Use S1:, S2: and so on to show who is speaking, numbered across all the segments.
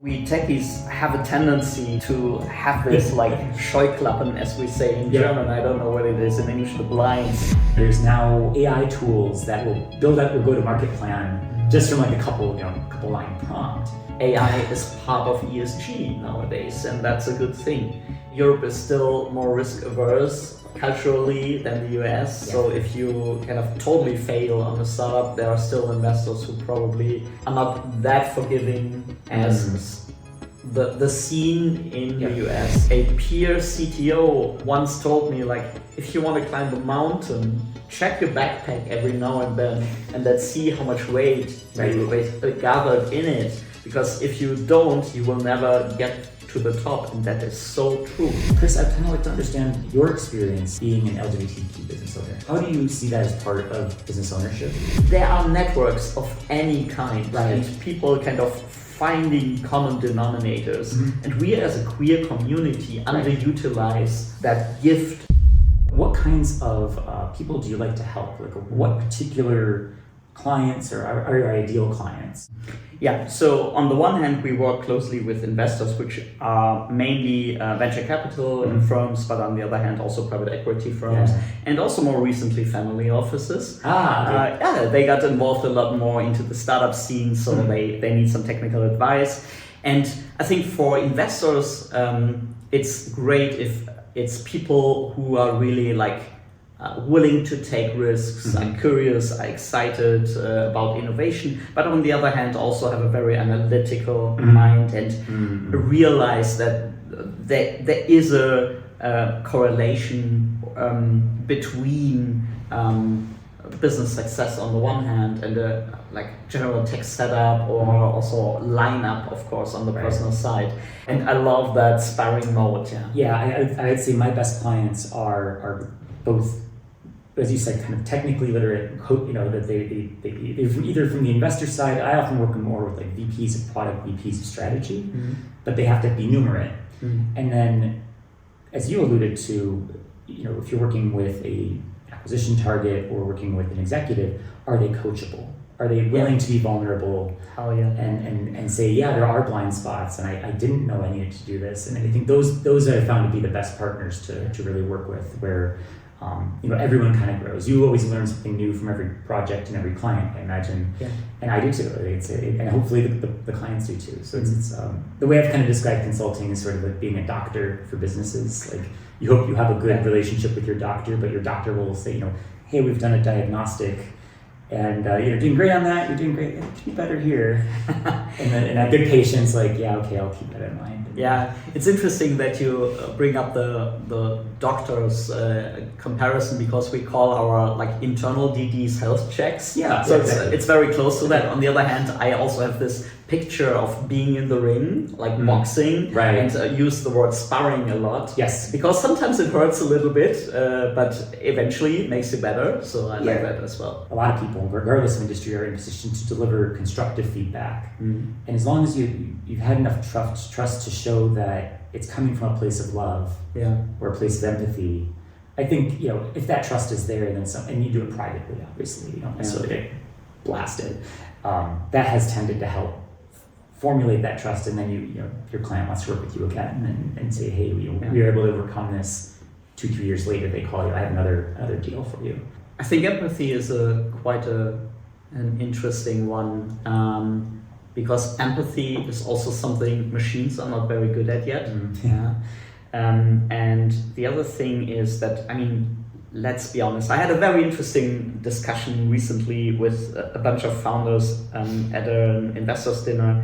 S1: We techies have a tendency to have this like Scheuklappen, as we say in German. I don't know what it is in English, the blinds.
S2: There's now AI tools that will build up your go-to-market plan just from like a couple line prompt.
S1: AI is part of ESG nowadays, and that's a good thing. Europe is still more risk averse culturally than the US. Yeah. So if you kind of totally fail on a startup, there are still investors who probably are not that forgiving as the scene in the US. A peer CTO once told me, like, if you want to climb a mountain, check your backpack every now and then, and let's see how much weight you gathered in it. Because if you don't, you will never get to the top, and that is so true.
S2: Chris, I'd kind of like to understand your experience being an LGBTQ business owner. How do you see that as part of business ownership?
S1: There are networks of any kind, and people kind of finding common denominators. And we as a queer community underutilize that gift.
S2: What kinds of people do you like to help? Like, what particular clients are your ideal clients?
S1: Yeah, so on the one hand, we work closely with investors, which are mainly venture capital firms, but on the other hand, also private equity firms, and also more recently family offices. They got involved a lot more into the startup scene, so they need some technical advice. And I think for investors, it's great if it's people who are really like willing to take risks, are curious, are excited about innovation, but on the other hand also have a very analytical mind and realize that there is a correlation between business success on the one hand and a like general tech setup, or also lineup, of course, on the personal side. And I love that sparring mode.
S2: I'd say my best clients are both, as you said, kind of technically literate, that they're either from the investor side. I often work more with like VPs of product, VPs of strategy, but they have to be numerate. And then, as you alluded to, if you're working with a acquisition target or working with an executive, are they coachable? Are they willing to be vulnerable and say, there are blind spots, and I didn't know I needed to do this. And I think those I found to be the best partners to really work with, where everyone kind of grows. You always learn something new from every project and every client, I imagine. And I do too. And hopefully the clients do too. So it's the way I've kind of described consulting is sort of like being a doctor for businesses. Like, you hope you have a good relationship with your doctor, but your doctor will say, hey, we've done a diagnostic, and you're doing great on that. You're doing great. It could be better here. and a good patient's like, okay, I'll keep that in mind.
S1: Yeah, it's interesting that you bring up the doctor's comparison, because we call our like internal DDs health checks. It's very close to that. On the other hand, I also have this picture of being in the ring, like boxing, and use the word sparring a lot.
S2: Yes,
S1: because sometimes it hurts a little bit, but eventually it makes you better. So I like that as well.
S2: A lot of people, regardless of industry, are in a position to deliver constructive feedback, and as long as you've had enough trust to show that it's coming from a place of love, or a place of empathy, I think if that trust is there, then and you do it privately, obviously, you don't necessarily get blasted. That has tended to help formulate that trust, and then your client wants to work with you again and say, hey, we were able to overcome this. 2-3 years later, they call you, I have another deal for you.
S1: I think empathy is quite an interesting one, because empathy is also something machines are not very good at yet. And the other thing is that, let's be honest, I had a very interesting discussion recently with a bunch of founders at an investors dinner,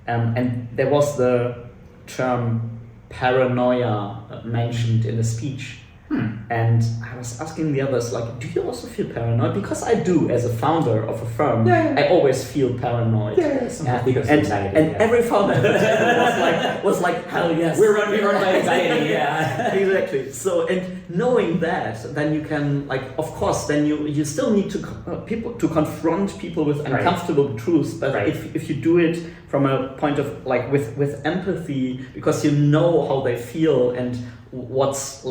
S1: and there was the term paranoia mentioned in a speech. And I was asking the others, like, do you also feel paranoid? Because I do, as a founder of a firm. I always feel paranoid. And every founder was like, hell yes.
S2: We run by anxiety.
S1: Exactly. So, and knowing that, then you can, like, of course, then you still need to confront people with uncomfortable truths. But if you do it from a point of like with empathy, because you know how they feel and what's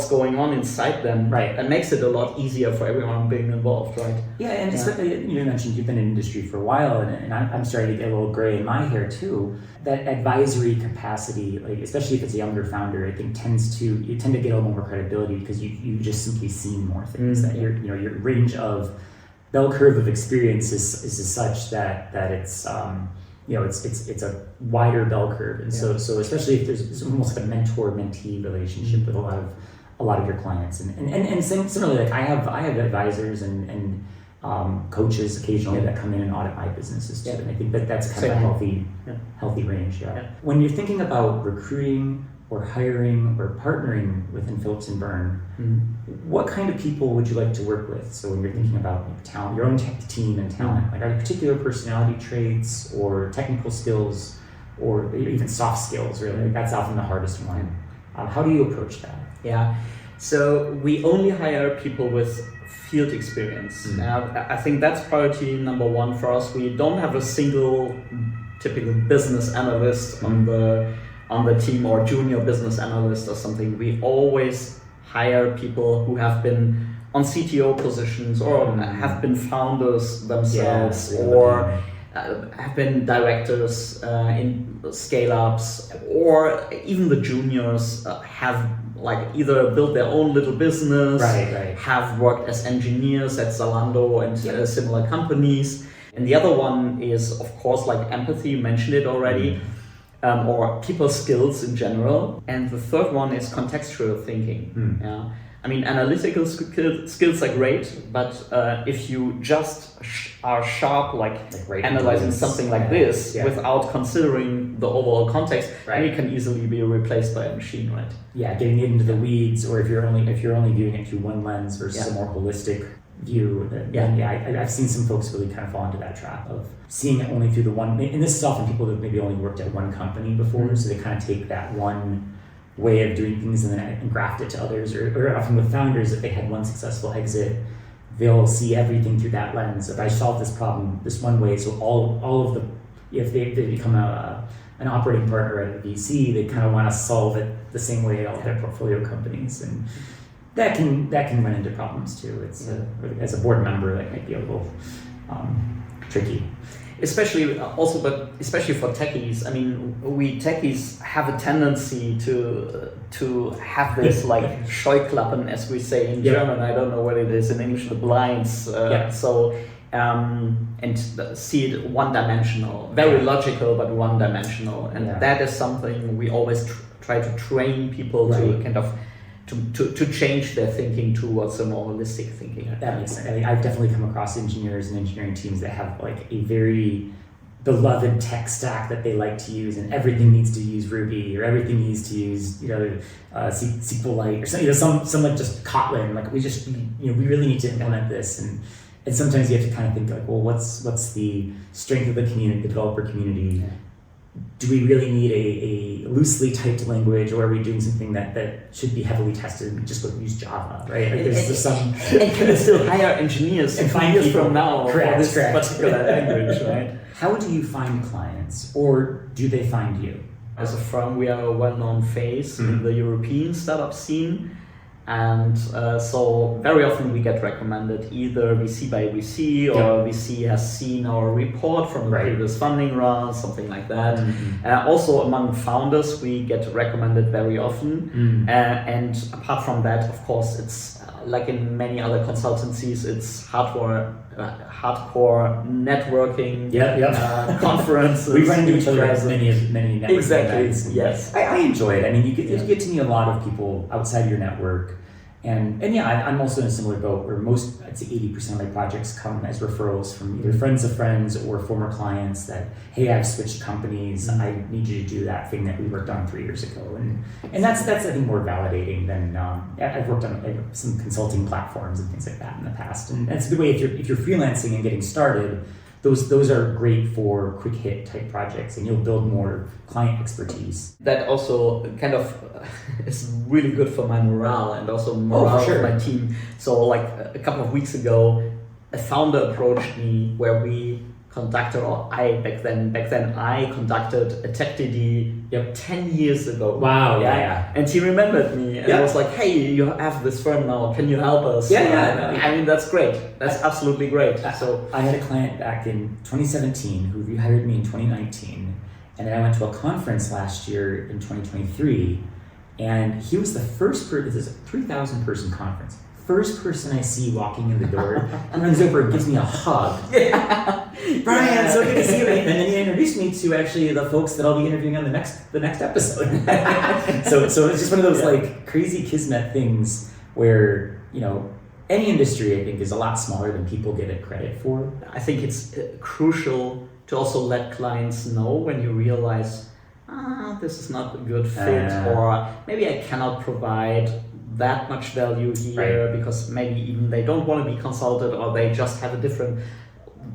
S1: going on inside them.
S2: Right.
S1: It makes it a lot easier for everyone being involved, right?
S2: Yeah, and especially, you mentioned you've been in the industry for a while, and I'm starting to get a little gray in my hair too. That advisory capacity, like especially if it's a younger founder, I think you tend to get a little more credibility because you just simply seen more things. That your range of bell curve of experience is such that it's it's a wider bell curve, and so especially if there's almost like a mentor-mentee relationship with a lot of your clients, and similarly, like I have advisors and coaches occasionally that come in and audit my businesses too, and I think that's kind of a healthy range. Yeah. When you're thinking about recruiting or hiring or partnering within Philipps and Byrne, what kind of people would you like to work with? So when you're thinking about talent, your own tech team and talent, like are there particular personality traits or technical skills or even soft skills, really? That's often the hardest one. How do you approach that?
S1: Yeah, so we only hire people with field experience. I think that's priority number one for us. We don't have a single typical business analyst on the team or junior business analyst or something. We always hire people who have been on CTO positions or have been founders themselves or have been directors in scale-ups, or even the juniors have like either built their own little business, have worked as engineers at Zalando and similar companies. And the other one is, of course, like empathy, you mentioned it already. Or people skills in general. And the third one is contextual thinking. Yeah. I mean, analytical skills are great, but if you just are sharp, like analyzing something like this without considering the overall context, then you can easily be replaced by a machine, right?
S2: Yeah, getting into the weeds, or if you're only viewing it through one lens versus a more holistic view. I've seen some folks really kind of fall into that trap of seeing it only through the one, and this is often people that maybe only worked at one company before, so they kind of take that one way of doing things and then graft it to others, or often with founders, if they had one successful exit, they'll see everything through that lens. If I solve this problem this one way, so all of the, if they become an operating partner at a VC, they kind of want to solve it the same way at all their portfolio companies, and that can run into problems too. It's as a board member, that might be a little tricky. Especially for techies. I mean, we techies have a tendency to have this like Scheuklappen, as we say in German. I don't know what it is in English. The blinds. And see it one-dimensional, very logical, but one-dimensional, and that is something we always try to train people to kind of. To change their thinking towards a more holistic thinking. That makes sense. I mean, I've definitely come across engineers and engineering teams that have like a very beloved tech stack that they like to use, and everything needs to use Ruby, or everything needs to use SQLite, or some like just Kotlin. Like we really need to implement this, and sometimes you have to kind of think like, well, what's the strength of the community, the developer community? Do we really need a loosely typed language, or are we doing something that should be heavily tested and just go use Java, right? Like
S1: and can we still hire engineers
S2: and
S1: 5 years from now for this
S2: correct.
S1: particular language, right?
S2: How do you find clients, or do they find you?
S1: As a firm, we are a well-known face in the European startup scene. And so very often we get recommended either VC by VC, or VC has seen our report from the previous funding round, something like that. Also among founders, we get recommended very often. And apart from that, of course, it's like in many other consultancies, it's hardcore networking, conferences.
S2: We run into each other at many networking
S1: events. Yes.
S2: I enjoy it. I mean, you get to meet a lot of people outside your network. And I'm also in a similar boat where I'd say 80% of my projects come as referrals from either friends of friends or former clients that, hey, I've switched companies, I need you to do that thing that we worked on 3 years ago. And that's I think more validating than, I've worked on some consulting platforms and things like that in the past. And that's a good way if you're freelancing and getting started. Those are great for quick hit type projects, and you'll build more client expertise.
S1: That also kind of is really good for my morale and also morale of my team. So like a couple of weeks ago, a founder approached me where we conducted, or back then I conducted a tech DD 10 years ago.
S2: Wow, yeah.
S1: And he remembered me and was like, hey, you have this firm now, can you help us? I mean, that's great. That's absolutely great. So
S2: I had a client back in 2017 who rehired me in 2019, and then I went to a conference last year in 2023, and he was the first person. This is a 3,000 person conference. First person I see walking in the door, and runs over and gives me a hug. Brian, so good to see you. And then he introduced me to actually the folks that I'll be interviewing on the next episode. so it's just one of those like crazy kismet things where, you know, any industry I think is a lot smaller than people give it credit for.
S1: I think it's crucial to also let clients know when you realize, this is not a good fit, or maybe I cannot provide that much value here, because maybe even they don't want to be consulted, or they just have a different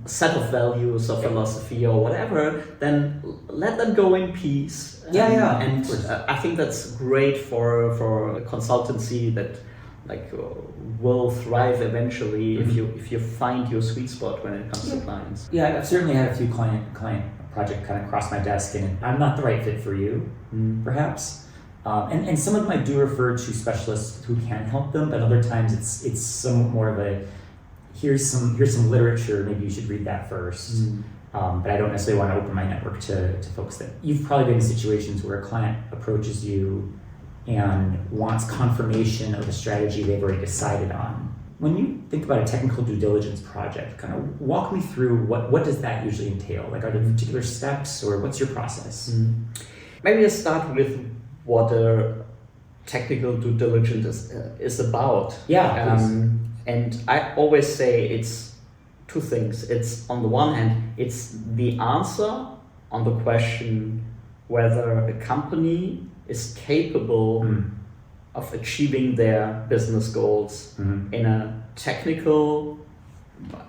S1: set of values or philosophy or whatever, then let them go in peace. And I think that's great for a consultancy that will thrive eventually if you find your sweet spot when it comes to clients.
S2: Yeah, I've certainly had a few client project kind of cross my desk, and I'm not the right fit for you, perhaps. And some of them I do refer to specialists who can help them, but other times it's somewhat more of a here's some literature, maybe you should read that first. But I don't necessarily want to open my network to folks that you've probably been in situations where a client approaches you and wants confirmation of a strategy they've already decided on. When you think about a technical due diligence project, kind of walk me through what does that usually entail? Like, are there particular steps, or what's your process?
S1: Maybe I start with what a technical due diligence is about. And I always say it's two things. It's, on the one hand, it's the answer on the question whether a company is capable of achieving their business goals in a technical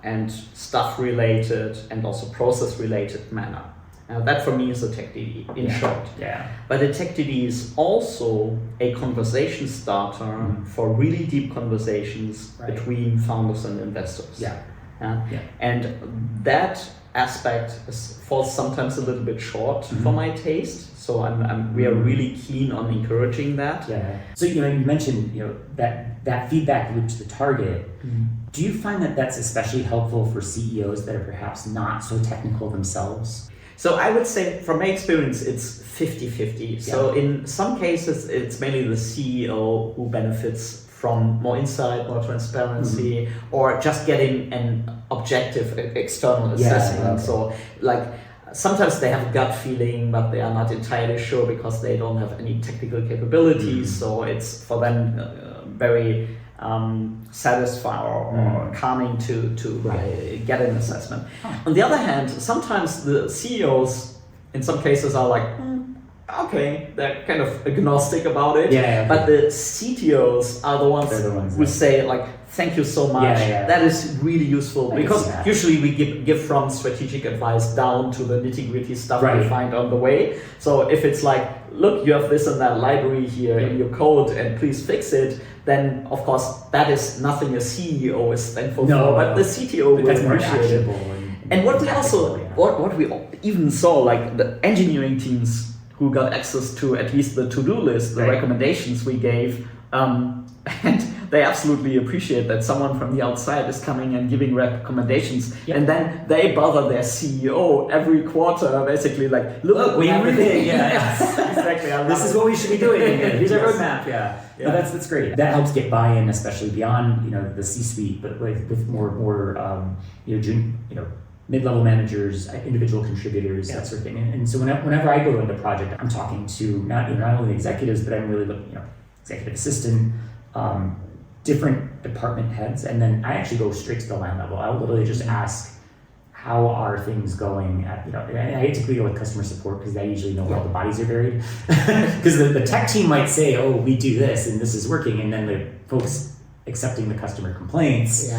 S1: and stuff related and also process related manner. Now that for me is a tech DD in short. But a tech DD is also a conversation starter for really deep conversations between founders and investors. And that aspect falls sometimes a little bit short for my taste. So we are really keen on encouraging that.
S2: So you mentioned that feedback loop to the target. Do you find that that's especially helpful for CEOs that are perhaps not so technical themselves?
S1: So I would say, from my experience, it's 50-50. So in some cases, it's mainly the CEO who benefits from more insight, more transparency, or just getting an objective external assessment. So sometimes they have a gut feeling, but they are not entirely sure because they don't have any technical capabilities. So it's for them very satisfying or calming to get an assessment. On the other hand, sometimes the CEOs in some cases are like, okay, they're kind of agnostic about it. But the CTOs are the ones who say thank you so much. That is really useful, because usually we give from strategic advice down to the nitty-gritty stuff we find on the way. So if it's like, look, you have this and that library here in your code and please fix it, then of course that is nothing a CEO is thankful for, but the CTO will appreciate it. And what we also, what we even saw, the engineering teams who got access to at least the to-do list, the recommendations we gave, and they absolutely appreciate that someone from the outside is coming and giving recommendations, and then they bother their CEO every quarter, basically look, we really, exactly.
S2: This is what we should be doing. Here's our roadmap. No, that's great. That helps get buy-in, especially beyond the C-suite, but with more mid-level managers, individual contributors, that sort of thing. And so whenever I go into a project, I'm talking to not only executives, but I'm really looking, executive assistant, different department heads, and then I actually go straight to the line level. I'll literally just ask, how are things going at, I typically go with customer support because they usually know where all the bodies are buried. Because the tech team might say, oh, we do this and this is working, and then the folks accepting the customer complaints,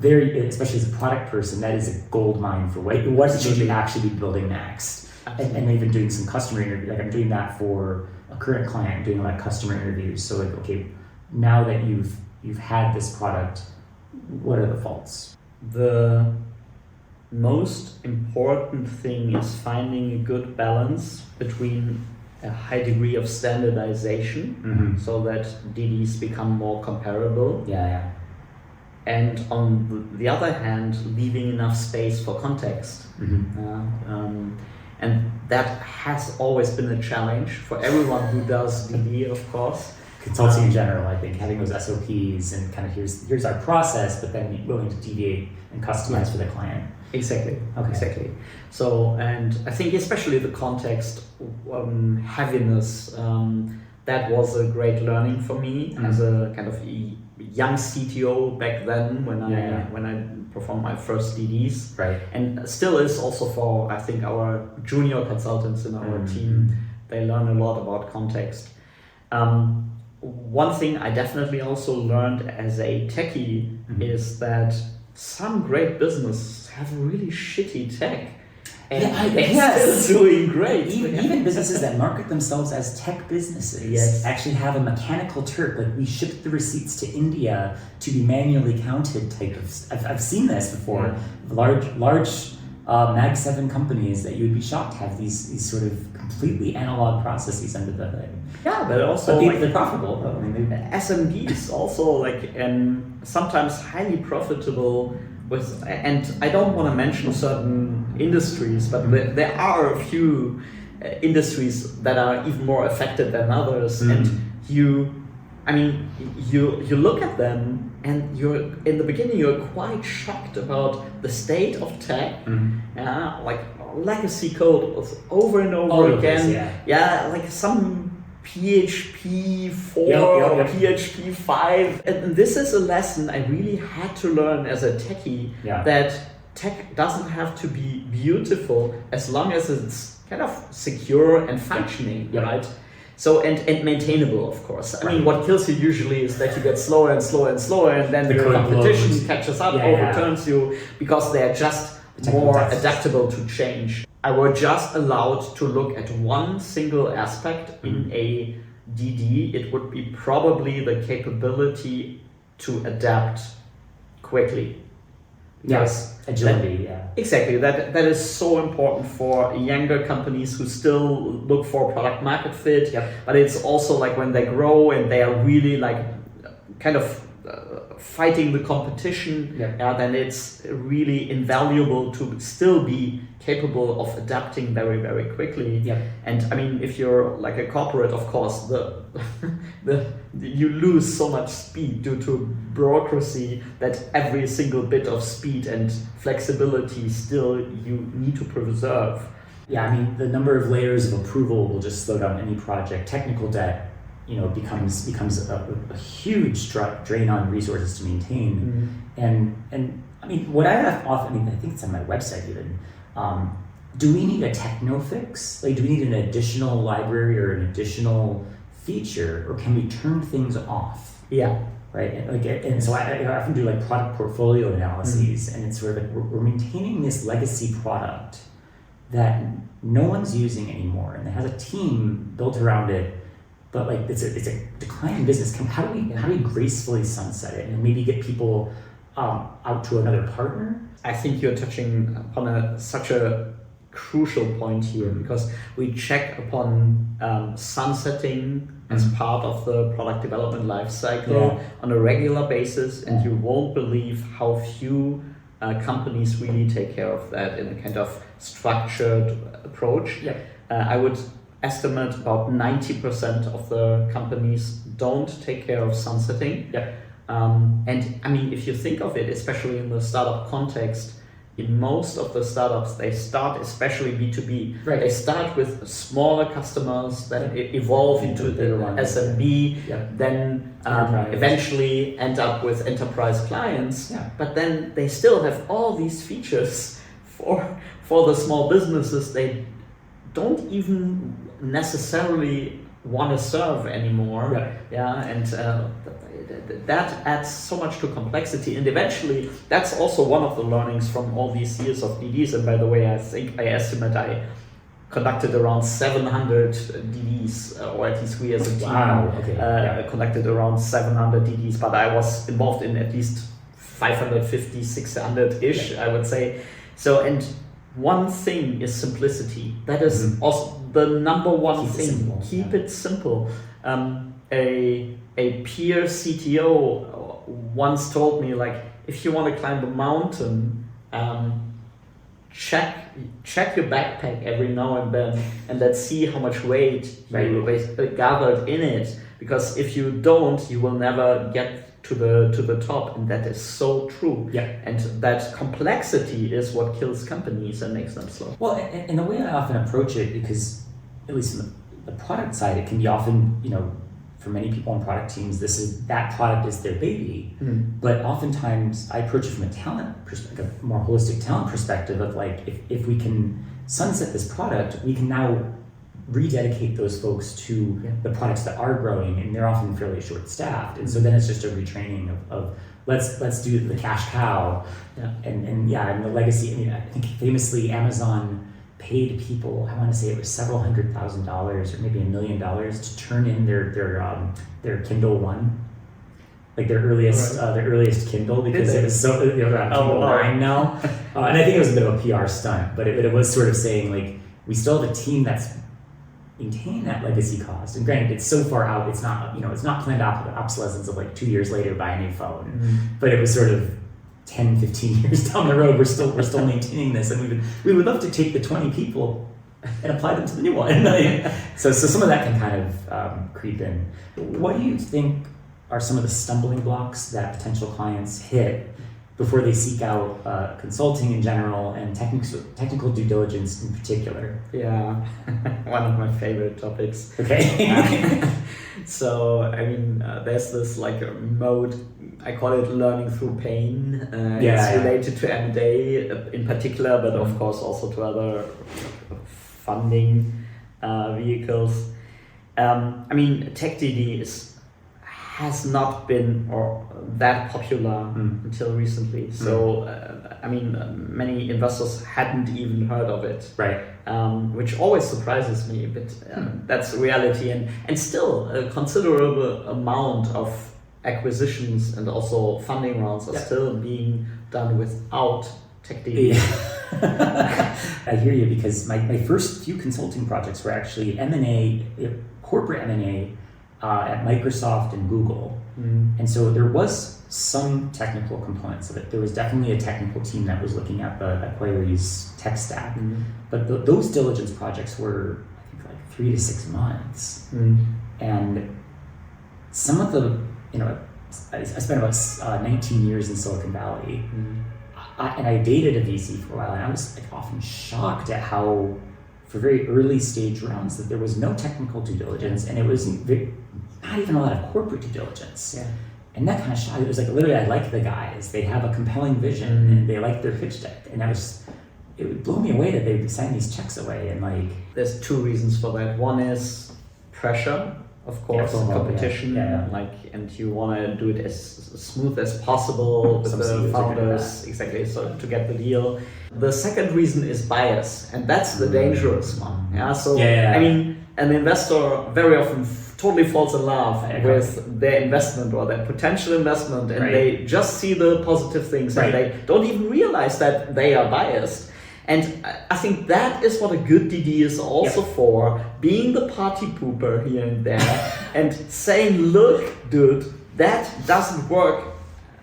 S2: especially as a product person, that is a gold mine for what should you actually be building next. And they've been doing some customer interviews. I'm doing that for a current client. I'm doing a lot of customer interviews. So okay, now that you've had this product, what are the faults?
S1: The most important thing is finding a good balance between a high degree of standardization so that DDs become more comparable. And on the other hand, leaving enough space for context. And that has always been a challenge for everyone who does DD, of course.
S2: Consulting in general, I think, having those SOPs and kind of here's our process, but then willing to deviate and customize for the client.
S1: Exactly.
S2: Okay.
S1: Exactly. So, and I think especially the context heaviness, that was a great learning for me as a kind of young CTO back then when I performed my first DDs.
S2: Right.
S1: And still is also for, I think, our junior consultants in our team. They learn a lot about context. One thing I definitely also learned as a techie is that some great businesses have really shitty tech. And they're still doing great.
S2: Even businesses that market themselves as tech businesses actually have a mechanical Turk. Like, we ship the receipts to India to be manually counted type of. I've seen this before. Large Mag 7 companies that you would be shocked have these sort of completely analog processes under the hood.
S1: Yeah, but also
S2: they're profitable. Though. I mean,
S1: SMBs also sometimes highly profitable. And I don't want to mention certain industries, but there are a few industries that are even more affected than others. And you look at them, and in the beginning you're quite shocked about the state of tech. Like legacy code was over and over again. Like some PHP 4 or PHP 5, and this is a lesson I really had to learn as a techie, that tech doesn't have to be beautiful as long as it's kind of secure and functioning, right? So and maintainable, of course. I mean, what kills you usually is that you get slower and slower and slower, and then the competition catches up, overturns you, because they're just more adaptable to change. I were just allowed to look at one single aspect in a DD. It would be probably the capability to adapt quickly.
S2: Yes, agility,
S1: Exactly, that is so important for younger companies who still look for product market fit, but it's also like when they grow and they are really like kind of fighting the competition, then it's really invaluable to still be capable of adapting very, very quickly. And I mean, if you're like a corporate, of course, you lose so much speed due to bureaucracy that every single bit of speed and flexibility still you need to preserve.
S2: I mean, the number of layers of approval will just slow down any project. Technical debt, becomes a huge drain on resources to maintain. And I mean, what I think it's on my website even. Do we need a techno fix? Like, do we need an additional library or an additional feature, or can we turn things off? Right. And so I often do like product portfolio analyses, and it's sort of like we're maintaining this legacy product that no one's using anymore, and it has a team built around it. But like it's a declining business. How do we gracefully sunset it and maybe get people out to another partner?
S1: I think you're touching upon such a crucial point here, because we check upon sunsetting as part of the product development lifecycle on a regular basis, and you won't believe how few companies really take care of that in a kind of structured approach. I would estimate about 90% of the companies don't take care of sunsetting. And I mean, if you think of it, especially in the startup context, in most of the startups, they start, especially B2B, they start with smaller customers, then evolve into the SMB, then eventually end up with enterprise clients. But then they still have all these features for the small businesses they don't even necessarily want to serve anymore. And that adds so much to complexity, and eventually that's also one of the learnings from all these years of DDs. And by the way, I estimate I conducted around 700 DDs, or at least we as a team conducted around 700 DDs, but I was involved in at least 550, 600-ish, I would say. So, and one thing is simplicity. That is also the number one thing. Keep it simple. A peer CTO once told me, like, if you want to climb a mountain, check your backpack every now and then, and let's see how much weight you gathered in it. Because if you don't, you will never get to the top, and that is so true.
S2: Yeah.
S1: And that complexity is what kills companies and makes them slow.
S2: Well, and the way I often approach it, because at least in the product side, it can be often, for many people on product teams, that product is their baby. But oftentimes I approach it from a talent perspective, a more holistic talent perspective of like, if we can sunset this product, we can now rededicate those folks to the products that are growing, and they're often fairly short-staffed. And so then it's just a retraining of let's do the cash cow. And the legacy. I mean, I think famously Amazon paid people, I want to say it was several $100,000 or maybe $1 million to turn in their Kindle One, like their earliest Kindle, because it was so they're on Kindle 9 now. And I think it was a bit of a PR stunt, but it was sort of saying like, we still have a team that's maintaining that legacy cost. And granted, it's so far out, it's not planned obsolescence of like 2 years later buy a new phone, but it was sort of 10, 15 years down the road, we're still maintaining this, and we would love to take the 20 people and apply them to the new one. So some of that can kind of creep in. What do you think are some of the stumbling blocks that potential clients hit before they seek out consulting in general and technical due diligence in particular?
S1: Yeah, one of my favorite topics.
S2: Okay.
S1: So, I mean, there's this like mode, I call it learning through pain. It's related to M&A in particular, but of course also to other funding vehicles. I mean, TechDD has not been that popular until recently. So, I mean, many investors hadn't even heard of it.
S2: Right.
S1: Which always surprises me, but that's reality. And still, a considerable amount of acquisitions and also funding rounds are still being done without TechDD.
S2: Yeah. I hear you, because my first few consulting projects were actually M&A, corporate M&A, at Microsoft and Google. And so there was some technical components of it. There was definitely a technical team that was looking at the acquiree's tech stack. But those diligence projects were, I think, like 3 to 6 months. And some of the, I spent about 19 years in Silicon Valley. And I dated a VC for a while, and I was like often shocked at how, for very early stage rounds, that there was no technical due diligence, and it was not even a lot of corporate due diligence. And that kind of shocked. It was like, literally, I like the guys. They have a compelling vision, and they like their pitch deck. And it would blow me away that they would sign these checks away. And like,
S1: there's 2 reasons for that. One is pressure, of course, competition, and you want to do it as smooth as possible with the founders, exactly, so to get the deal. The second reason is bias, and that's the dangerous one. I mean, an investor very often totally falls in love with their investment or their potential investment, and they just see the positive things, and they don't even realize that they are biased. And I think that is what a good DD is also for, being the party pooper here and there and saying, look, dude, that doesn't work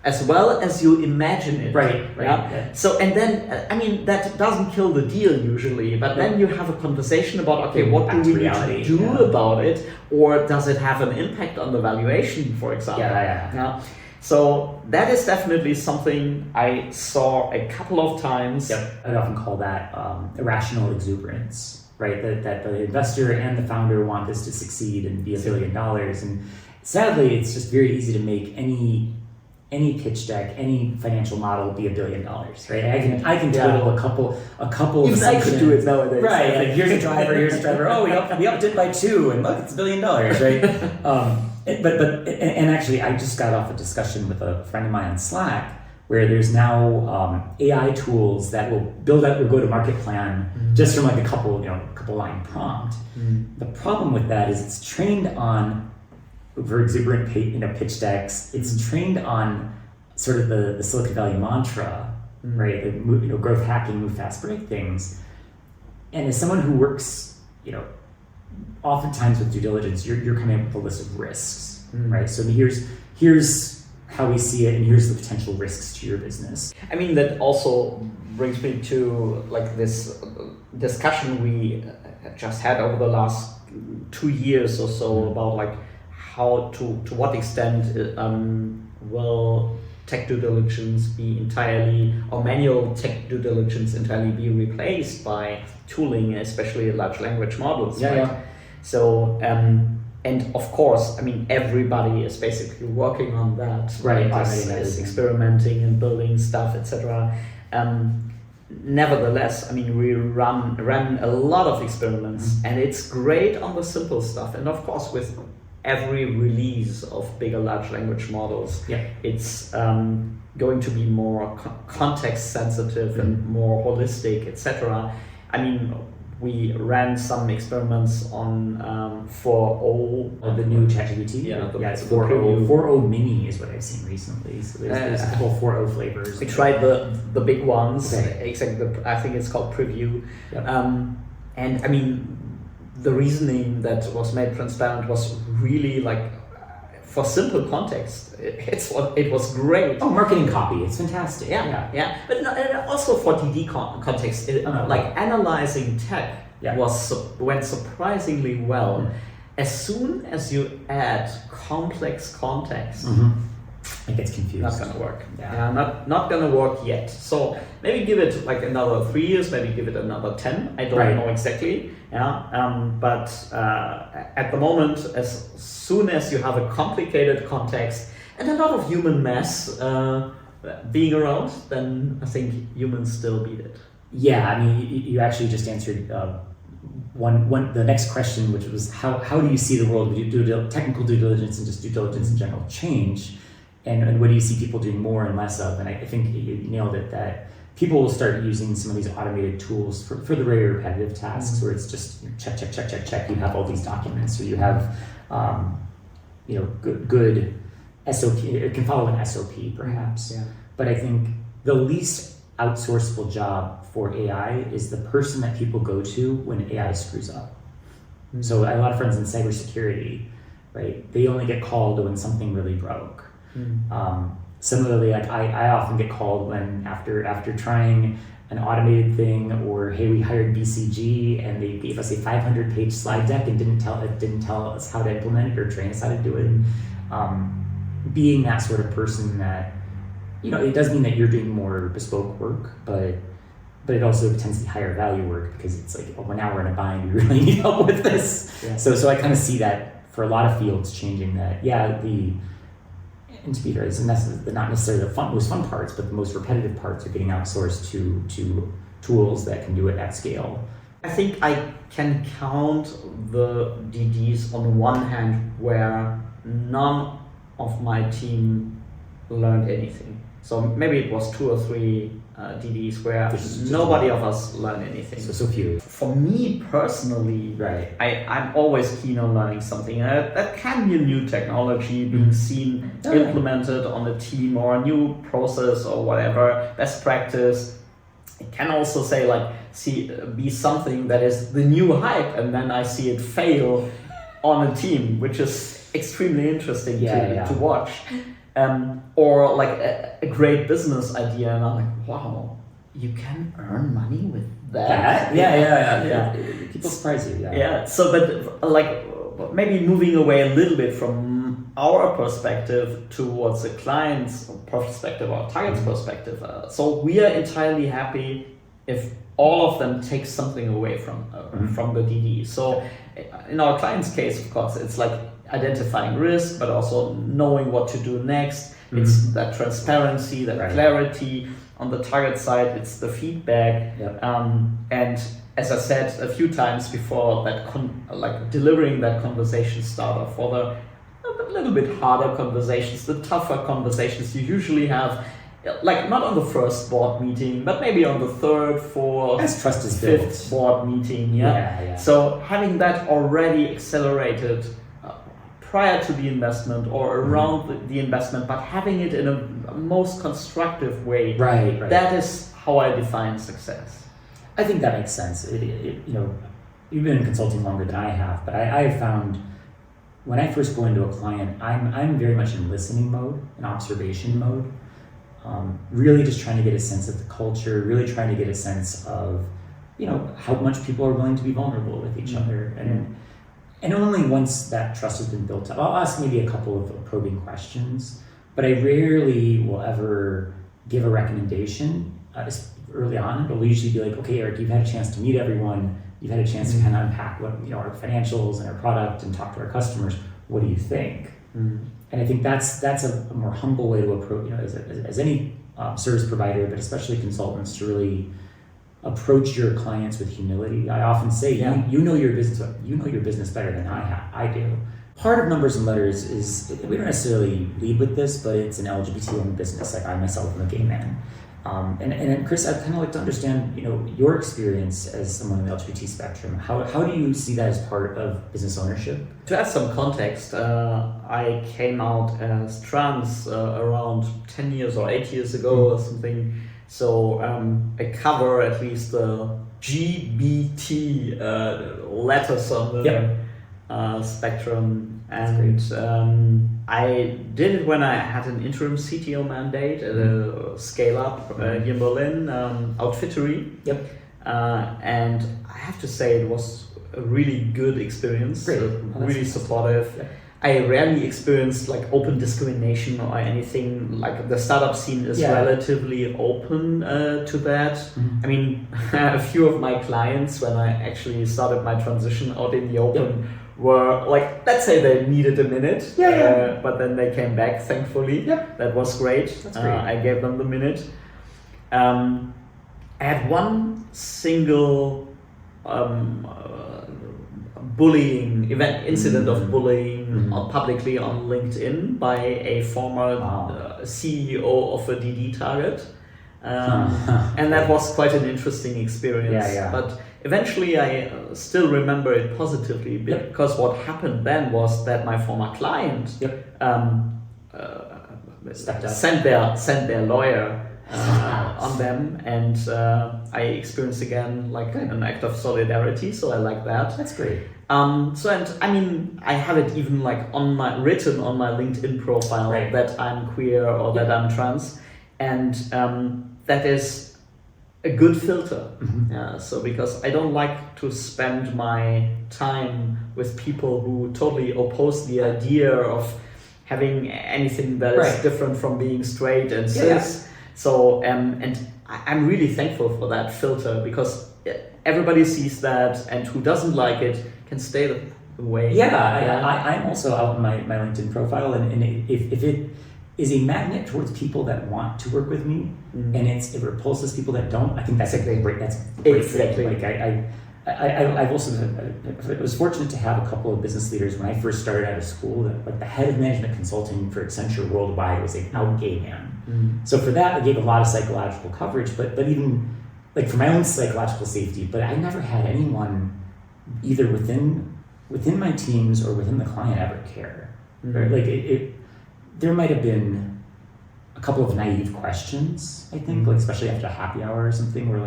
S1: as well as you imagine it.
S2: Right.
S1: So, and then, I mean, that doesn't kill the deal usually, but then you have a conversation about, okay, what do we need to do about it? Or does it have an impact on the valuation, for example? So that is definitely something I saw a couple of times.
S2: I'd often call that irrational exuberance, right? That the investor and the founder want this to succeed and be $1 billion. And sadly, it's just very easy to make any pitch deck, any financial model be $1 billion, right? I can total a couple.
S1: Even I could do it nowadays.
S2: Right, like here's a driver. Oh, we upped it by 2, and look, it's $1 billion, right? But actually, I just got off a discussion with a friend of mine on Slack where there's now AI tools that will build out your go-to-market plan just from like a couple line prompt. The problem with that is it's trained on over exuberant pitch decks. It's trained on sort of the Silicon Valley mantra right? Like, growth hacking, move fast, break things. And as someone who works, oftentimes with due diligence, you're coming up with a list of risks, right? So here's how we see it, and here's the potential risks to your business.
S1: I mean, that also brings me to like this discussion we just had over the last 2 years or so about like how to what extent will tech due diligence be entirely, or manual tech due diligence entirely be replaced by tooling, especially large language models.
S2: Yeah,
S1: right?
S2: yeah.
S1: So, and of course, I mean, everybody is basically working on that,
S2: Right.
S1: Is experimenting and building stuff, etc. Nevertheless, I mean, we ran a lot of experiments, and it's great on the simple stuff. And of course, with every release of bigger large language models, it's going to be more context sensitive and more holistic, etc. I mean, we ran some experiments on 4.0.
S2: The new ChatGPT? It's 4.0. 4.0 mini is what I've seen recently. So there's a couple 4.0 flavors.
S1: We tried the big ones, exactly. I think it's called Preview.
S2: Yep.
S1: And I mean, the reasoning that was made transparent was really like, for simple context, it was great.
S2: Oh, marketing copy, it's fantastic.
S1: Yeah. But no, and also for DD context, like analyzing tech went surprisingly well. As soon as you add complex context,
S2: it gets confused.
S1: Not gonna work. Not gonna work yet. So maybe give it like another 3 years. Maybe give it another 10. I don't know exactly. But at the moment, as soon as you have a complicated context and a lot of human mess being around, then I think humans still beat it.
S2: Yeah, I mean, you actually just answered the next question, which was how do you see the world of technical due diligence and just due diligence in general change? And what do you see people doing more and less of? And I think you nailed it, that people will start using some of these automated tools for the very repetitive tasks where it's just check. You have all these documents, or you have good SOP. It can follow an SOP perhaps. Yeah. But I think the least outsourceable job for AI is the person that people go to when AI screws up. So I have a lot of friends in cybersecurity, right? They only get called when something really broke. Similarly, like I often get called when after trying an automated thing, or hey, we hired BCG and they gave us a 500-page slide deck and didn't tell us how to implement it or train us how to do it. Being that sort of person that, it does mean that you're doing more bespoke work, but it also tends to be higher value work because it's like, oh, now we're in a bind, we really need help with this. Yeah. So I kind of see that for a lot of fields changing that. And to be fair, it's not necessarily the most fun parts, but the most repetitive parts are getting outsourced to tools that can do it at scale.
S1: I think I can count the DDs on one hand where none of my team learned anything. So maybe it was 2 or 3 DDs where nobody of us learned anything.
S2: So few.
S1: For me personally, I'm always keen on learning something. That can be a new technology being seen, implemented on a team, or a new process or whatever, best practice. It can also say be something that is the new hype, and then I see it fail on a team, which is extremely interesting to watch. Or like a great business idea, and I'm like, wow, you can earn money with that?
S2: Yeah. People surprise you.
S1: Yeah. So, but like maybe moving away a little bit from our perspective towards the client's perspective or target's perspective. So we are entirely happy if all of them take something away from the DD. So in our client's case, of course, it's like identifying risk, but also knowing what to do next. It's that transparency, that clarity. On the target side, it's the feedback. And as I said a few times before, that delivering that conversation starter for the a little bit harder conversations, the tougher conversations you usually have, like not on the first board meeting, but maybe on the third, fourth,
S2: as trust is
S1: fifth board meeting. So having that already accelerated prior to the investment or around the investment, but having it in a most constructive way.
S2: Right.
S1: That is how I define success.
S2: I think that makes sense. You've been in consulting longer than I have, but I have found when I first go into a client, I'm very much in listening mode, in observation mode, really just trying to get a sense of the culture, really trying to get a sense of, how much people are willing to be vulnerable with each other. And only once that trust has been built up, I'll ask maybe a couple of probing questions, but I rarely will ever give a recommendation early on. But we'll usually be like, okay, Eric, you've had a chance to meet everyone. You've had a chance to kind of unpack what our financials and our product and talk to our customers. What do you think? And I think that's a more humble way to approach, as any service provider, but especially consultants, to really approach your clients with humility. I often say, you know your business better than I do. Part of Numbers and Letters is, we don't necessarily lead with this, but it's an LGBT-owned business. Like I myself am a gay man. And Chris, I'd kind of like to understand, your experience as someone in the LGBT spectrum. How do you see that as part of business ownership?
S1: To add some context, I came out as trans around 10 years or 8 years ago or something. So I cover at least the GBT letters on the spectrum. And I did it when I had an interim CTO mandate at a scale-up here in Berlin, Outfittery. And I have to say it was a really good experience, really supportive. I rarely experienced open discrimination or anything. The startup scene is relatively open to that. I mean, a few of my clients, when I actually started my transition out in the open, were let's say they needed a minute, but then they came back, thankfully. That was great.
S2: That's great.
S1: I gave them the minute. I had one single bullying incident of bullying publicly on LinkedIn by a former CEO of a DD target. And that was quite an interesting experience. But eventually I still remember it positively because what happened then was that my former client sent their lawyer on them, and I experienced again an act of solidarity. So I like that.
S2: That's great.
S1: I have it even written on my LinkedIn profile that I'm queer or that I'm trans, and that is a good filter. So because I don't like to spend my time with people who totally oppose the idea of having anything that is different from being straight and cis. So and I'm really thankful for that filter, because everybody sees that, and who doesn't like it can stay away.
S2: I'm also out on my LinkedIn profile, and if it is a magnet towards people that want to work with me, and it repulses people that don't, I think that's a great. That's
S1: exactly.
S2: I was fortunate to have a couple of business leaders when I first started out of school. That the head of management consulting for Accenture worldwide was an out gay man. So for that, I gave a lot of psychological coverage, but even for my own psychological safety. But I never had anyone either within my teams or within the client ever care. There might have been a couple of naive questions, I think, especially after a happy hour or something, where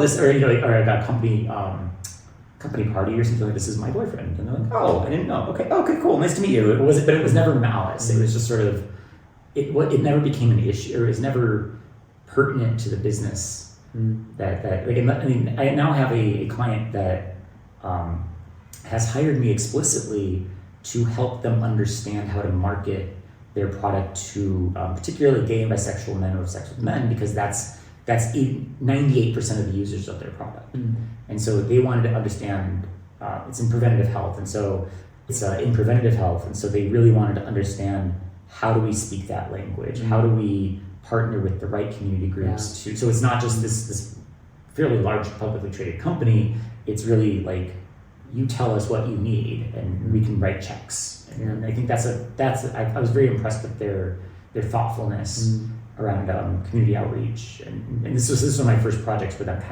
S2: this, or at a company party or something, this is my boyfriend, and they're like, oh, I didn't know. Okay, cool, nice to meet you. But it was never malice. It was just sort of, it never became an issue, or it was never pertinent to the business. I now have a client that has hired me explicitly to help them understand how to market their product to particularly gay and bisexual men or sex with men, because that's 98% of the users of their product. And so they wanted to understand, it's in preventative health, and so it's in preventative health, and so they really wanted to understand, how do we speak that language? How do we partner with the right community groups? So it's not just this fairly large publicly traded company, it's really you tell us what you need and we can write checks. And I think I was very impressed with their thoughtfulness around community outreach. And this was one of my first projects where that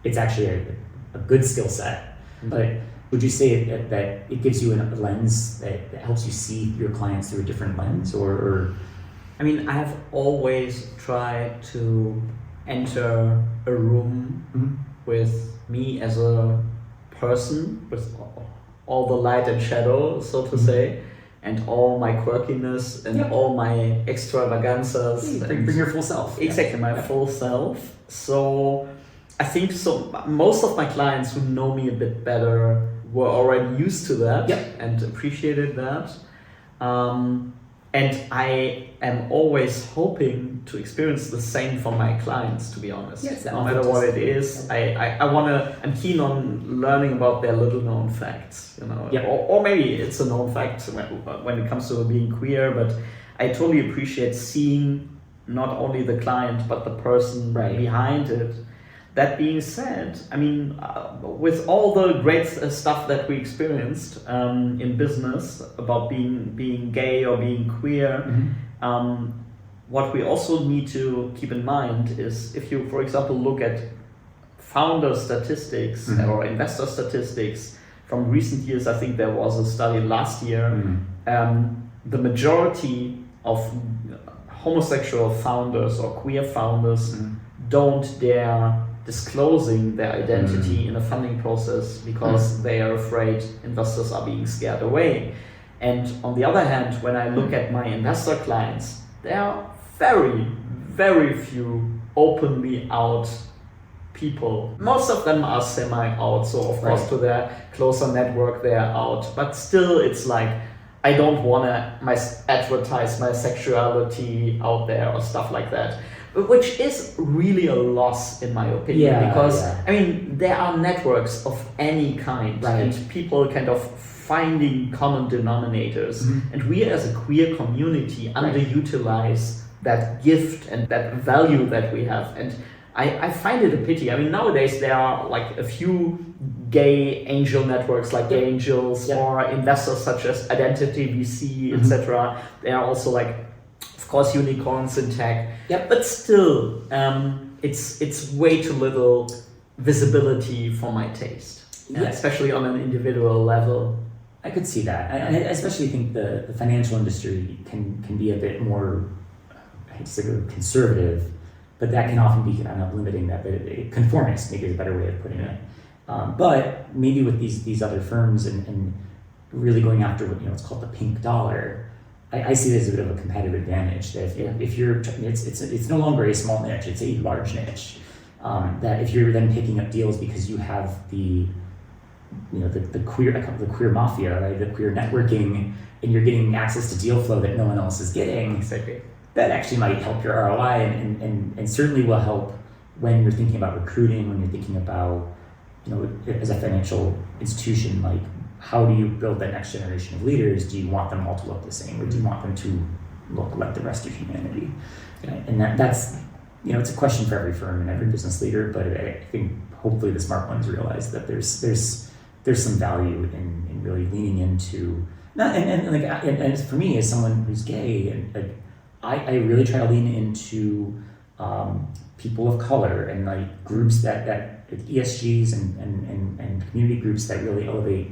S2: it's actually a good skill set. But Would you say that it gives you a lens that helps you see your clients through a different lens, or?
S1: I mean, I have always tried to enter a room with me as a person, with all the light and shadow, so to say, and all my quirkiness and all my extravaganzas.
S2: Bring your full self.
S1: Exactly, my full self. So I think most of my clients who know me a bit better were already used to that and appreciated that. And I am always hoping to experience the same for my clients, to be honest.
S2: Yes,
S1: no matter what it is, I'm keen on learning about their little known facts, or maybe it's a known fact when it comes to being queer, but I totally appreciate seeing not only the client, but the person behind it. That being said, I mean, with all the great stuff that we experienced in business about being gay or being queer, what we also need to keep in mind is if you, for example, look at founder statistics or investor statistics from recent years, I think there was a study last year, the majority of homosexual founders or queer founders don't dare disclosing their identity in a funding process because they are afraid investors are being scared away. And on the other hand, when I look at my investor clients, there are very, very few openly out people. Most of them are semi-out, so of course to their closer network they are out. But still, it's like, I don't want to advertise my sexuality out there or stuff like that. Which is really a loss in my opinion, because I mean there are networks of any kind and people kind of finding common denominators, and we as a queer community underutilize that gift and that value that we have, and I find it a pity. I mean nowadays there are like a few gay angel networks like Gay Angels or investors such as Identity VC, etc. They are also like of course unicorns in tech, but still it's way too little visibility for my taste, especially on an individual level.
S2: I could see that. I especially think the financial industry can be a bit more, I hate to say conservative, but that can often be kind of limiting that, conformist maybe is a better way of putting it. But maybe with these other firms and really going after what's called the pink dollar, I see it as a bit of a competitive advantage. That if you're, it's no longer a small niche; it's a large niche. That if you're then picking up deals because you have the queer mafia, right, the queer networking, and you're getting access to deal flow that no one else is getting.
S1: Exactly.
S2: That actually might help your ROI, and certainly will help when you're thinking about recruiting, when you're thinking about, as a financial institution, like, how do you build that next generation of leaders? Do you want them all to look the same, or do you want them to look like the rest of humanity? And that's it's a question for every firm and every business leader, but I think hopefully the smart ones realize that there's some value in really leaning into, and for me as someone who's gay, and I really try to lean into people of color and like groups that ESGs and community groups that really elevate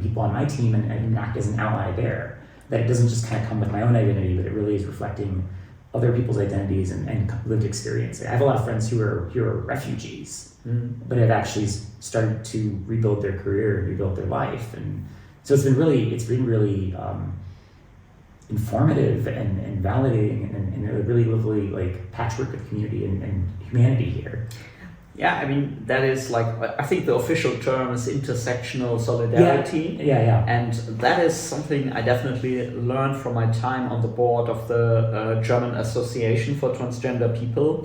S2: people on my team and act as an ally there. That it doesn't just kind of come with my own identity, but it really is reflecting other people's identities and lived experience. I have a lot of friends who are refugees, but have actually started to rebuild their career, rebuild their life, and so it's been really informative and validating and a really lovely like patchwork of community and humanity here.
S1: Yeah, I mean, that is like, I think the official term is intersectional solidarity.
S2: Yeah.
S1: And that is something I definitely learned from my time on the board of the German Association for Transgender People.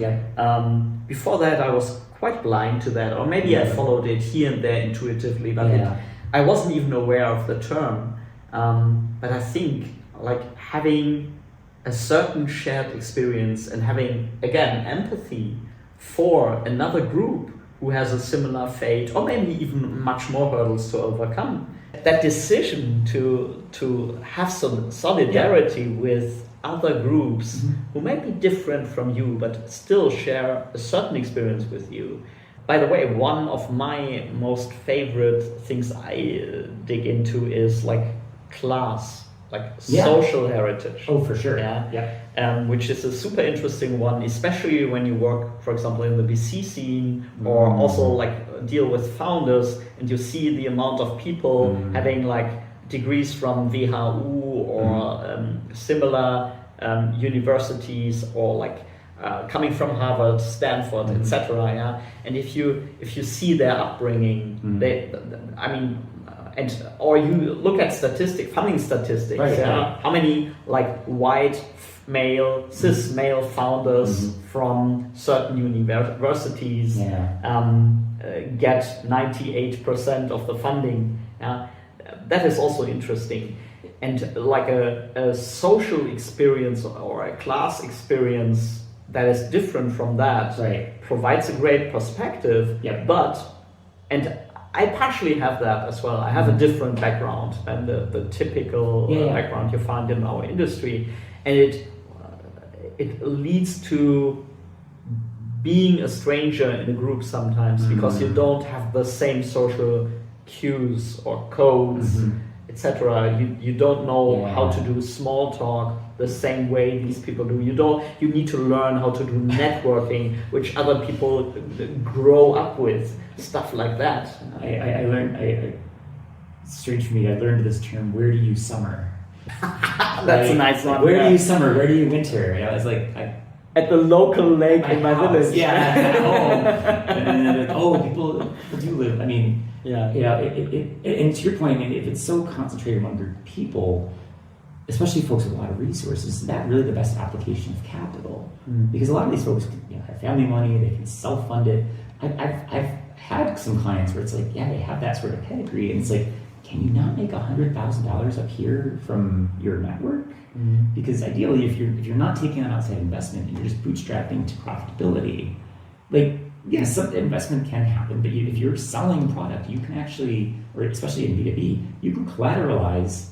S1: Before that, I was quite blind to that, or maybe I followed it here and there intuitively, but I wasn't even aware of the term. But I think like having a certain shared experience and having, again, empathy for another group who has a similar fate, or maybe even much more hurdles to overcome. That decision to have some solidarity with other groups who may be different from you, but still share a certain experience with you, by the way, one of my most favorite things I dig into is like class, like social heritage.
S2: Oh, for sure.
S1: Which is a super interesting one, especially when you work, for example, in the VC scene, or also like deal with founders, and you see the amount of people having like degrees from WHU or similar universities, or like coming from Harvard, Stanford, etc. Yeah, and if you see their upbringing, or you look at funding statistics,
S2: right.
S1: How many like white male, cis male founders from certain universities get 98% of the funding. That is also interesting. And like a social experience or a class experience that is different from that provides a great perspective. And I partially have that as well. I have a different background than the typical background you find in our industry, and it leads to being a stranger in a group sometimes because you don't have the same social cues or codes, etc. You don't know how to do small talk the same way these people do. You need to learn how to do networking, which other people grow up with, stuff like that.
S2: I learned, strange for me, I learned this term, where do you summer?
S1: That's a nice one.
S2: Where do you summer? Where do you winter? I was like,
S1: at the local lake in my village.
S2: At home. And then people do live. I mean, and to your point, if it's so concentrated among people, especially folks with a lot of resources, is that really the best application of capital? Because a lot of these folks have family money, they can self-fund it. I've had some clients where it's like, they have that sort of pedigree, and it's like, can you not make $100,000 up here from your network? Because ideally, if you're not taking an outside investment and you're just bootstrapping to profitability, some investment can happen, but if you're selling product, you can actually, or especially in B2B, you can collateralize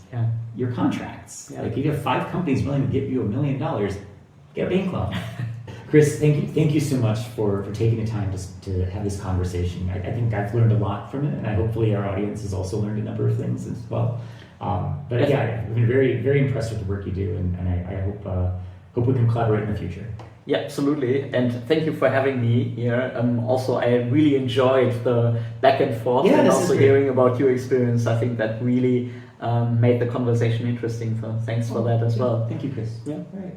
S2: your contracts. Like if you have 5 companies willing to give you $1 million, get a bank loan. Chris, thank you so much for taking the time to have this conversation. I think I've learned a lot from it, and hopefully our audience has also learned a number of things as well. I've been very, very impressed with the work you do, and I hope we can collaborate in the future.
S1: Yeah, absolutely. And thank you for having me here. Also, I really enjoyed the back and forth and also hearing about your experience. I think that really made the conversation interesting. So thanks for that as well.
S2: Thank you, Chris.
S1: Yeah. All right.